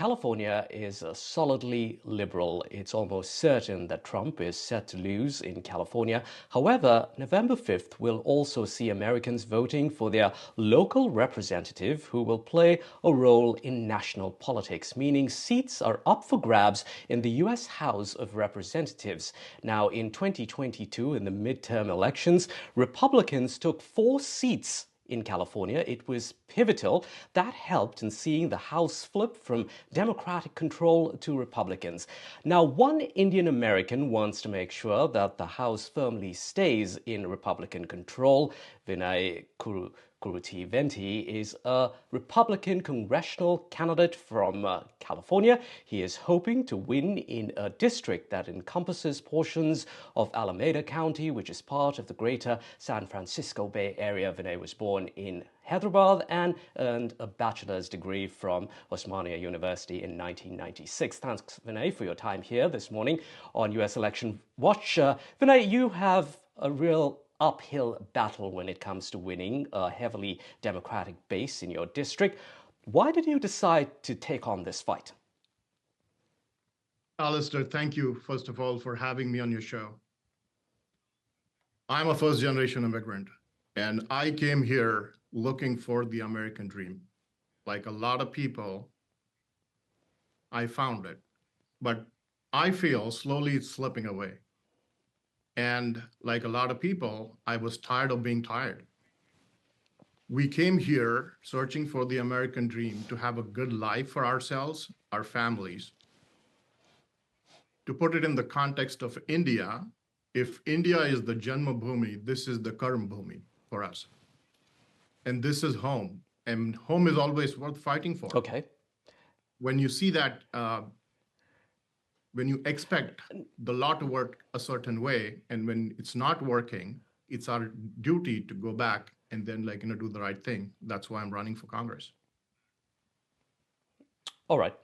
California is solidly liberal. It's almost certain that Trump is set to lose in California. However, November 5th will also see Americans voting for their local representative who will play a role in national politics, meaning seats are up for grabs in the U.S. House of Representatives. Now, in 2022, in the midterm elections, Republicans took 4 seats in California. It was pivotal. That helped in seeing the House flip from Democratic control to Republicans. Now, one Indian American wants to make sure that the House firmly stays in Republican control. Vinay Kruttiventi is a Republican congressional candidate from California. He is hoping to win in a district that encompasses portions of Alameda County, which is part of the greater San Francisco Bay Area. Vinay was born in Hyderabad and earned a bachelor's degree from Osmania University in 1996. Thanks, Vinay, for your time here this morning on US Election Watch. Vinay, you have a real uphill battle when it comes to winning a heavily Democratic base in your district. Why did you decide to take on this fight? Allister, thank you, first of all, for having me on your show. I'm a first-generation immigrant, and I came here looking for the American dream. Like a lot of people, I found it, but I feel slowly it's slipping away. And like a lot of people, I was tired of being tired. We came here searching for the American dream to have a good life for ourselves, our families. To put it in the context of India, if India is the Janma Bhoomi, this is the Karma Bhoomi for us. And this is home. And home is always worth fighting for. Okay. When you see that, when you expect the law to work a certain way, and when it's not working, it's our duty to go back and then do the right thing. That's why I'm running for Congress. All right.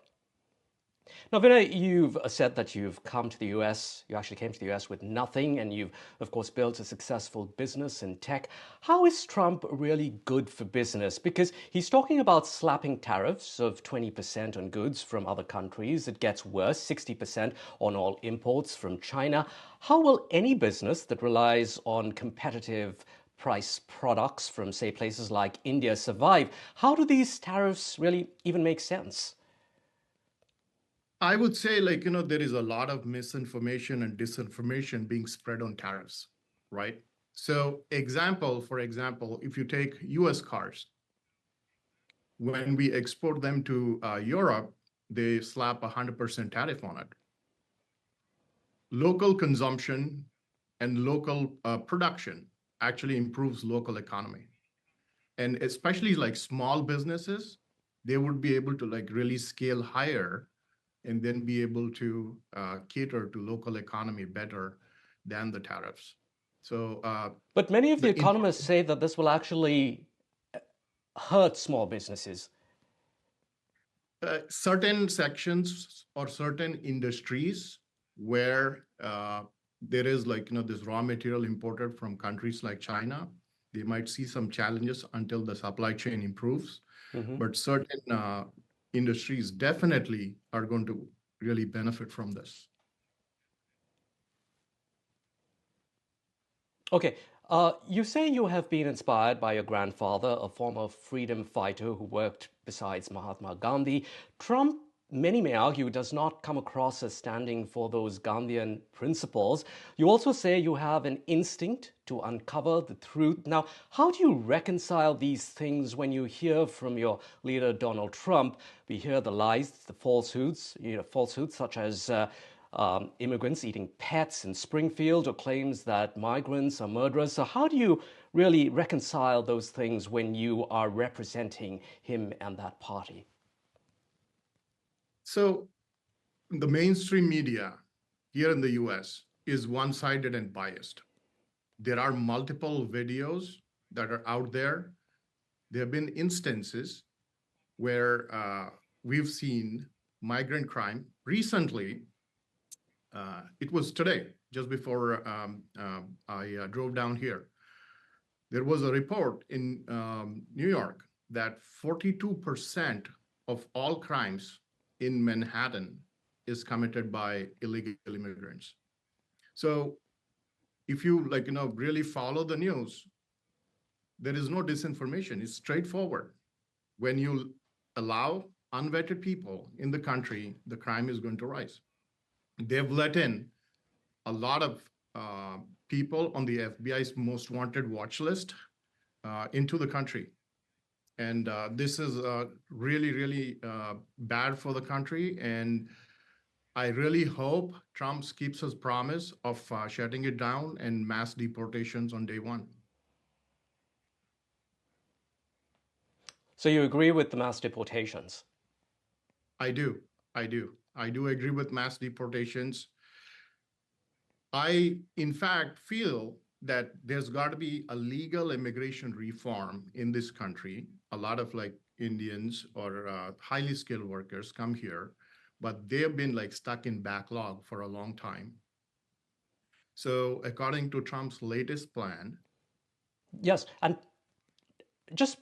Now, Vinay, you've said that you've come to the US, you actually came to the US with nothing, and you've, of course, built a successful business in tech. How is Trump really good for business? Because he's talking about slapping tariffs of 20% on goods from other countries. It gets worse, 60% on all imports from China. How will any business that relies on competitive price products from, say, places like India survive? How do these tariffs really even make sense? I would say, there is a lot of misinformation and disinformation being spread on tariffs, right? So for example, if you take US cars, when we export them to Europe, they slap 100% tariff on it. Local consumption and local production actually improves local economy. And especially small businesses, they would be able to really scale higher and then be able to cater to local economy better than the tariffs. So, but many of the economists say that this will actually hurt small businesses. Certain sections or certain industries where there is this raw material imported from countries like China, they might see some challenges until the supply chain improves. Mm-hmm. But certain industries definitely are going to really benefit from this. Okay, you say you have been inspired by your grandfather, a former freedom fighter who worked besides Mahatma Gandhi. Trump, many may argue, does not come across as standing for those Gandhian principles. You also say you have an instinct to uncover the truth. Now, how do you reconcile these things when you hear from your leader, Donald Trump? We hear the lies, the falsehoods, falsehoods such as immigrants eating pets in Springfield, or claims that migrants are murderers. So how do you really reconcile those things when you are representing him and that party? So the mainstream media here in the US is one-sided and biased. There are multiple videos that are out there. There have been instances where we've seen migrant crime. Recently, it was today, just before I drove down here. There was a report in New York that 42% of all crimes in Manhattan is committed by illegal immigrants. So if you really follow the news, there is no disinformation. It's straightforward. When you allow unvetted people in the country, the crime is going to rise. They've let in a lot of people on the FBI's most wanted watch list into the country. And this is really, really bad for the country. And I really hope Trump keeps his promise of shutting it down and mass deportations on day one. So you agree with the mass deportations? I do. I do. I do agree with mass deportations. I, in fact, feel that there's got to be a legal immigration reform in this country. A lot of Indians or highly skilled workers come here, but they've been stuck in backlog for a long time. So according to Trump's latest plan. Yes, and just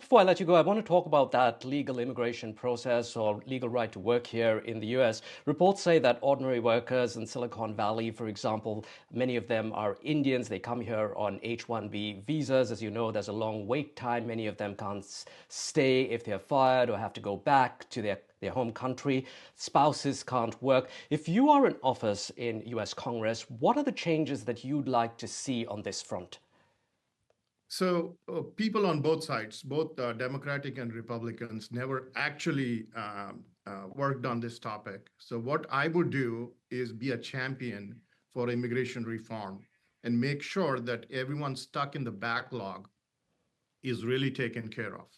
before I let you go, I want to talk about that legal immigration process or legal right to work here in the US. Reports say that ordinary workers in Silicon Valley, for example, many of them are Indians. They come here on H1B visas. As you know, there's a long wait time. Many of them can't stay if they're fired or have to go back to their home country. Spouses can't work. If you are in office in US Congress, what are the changes that you'd like to see on this front? So people on both sides, both Democratic and Republicans, never actually worked on this topic. So what I would do is be a champion for immigration reform and make sure that everyone stuck in the backlog is really taken care of.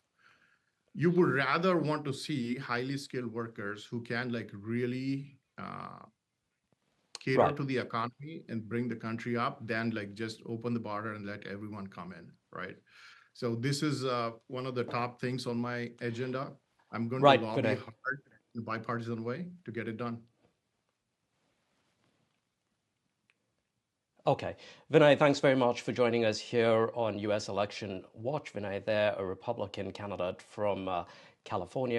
You would rather want to see highly skilled workers who can really cater Right. to the economy and bring the country up than just open the border and let everyone come in, right? So this is one of the top things on my agenda. I'm going to Right, lobby Vinay. hard in a bipartisan way to get it done. Okay. Vinay, thanks very much for joining us here on US Election Watch. Vinay there, a Republican candidate from California.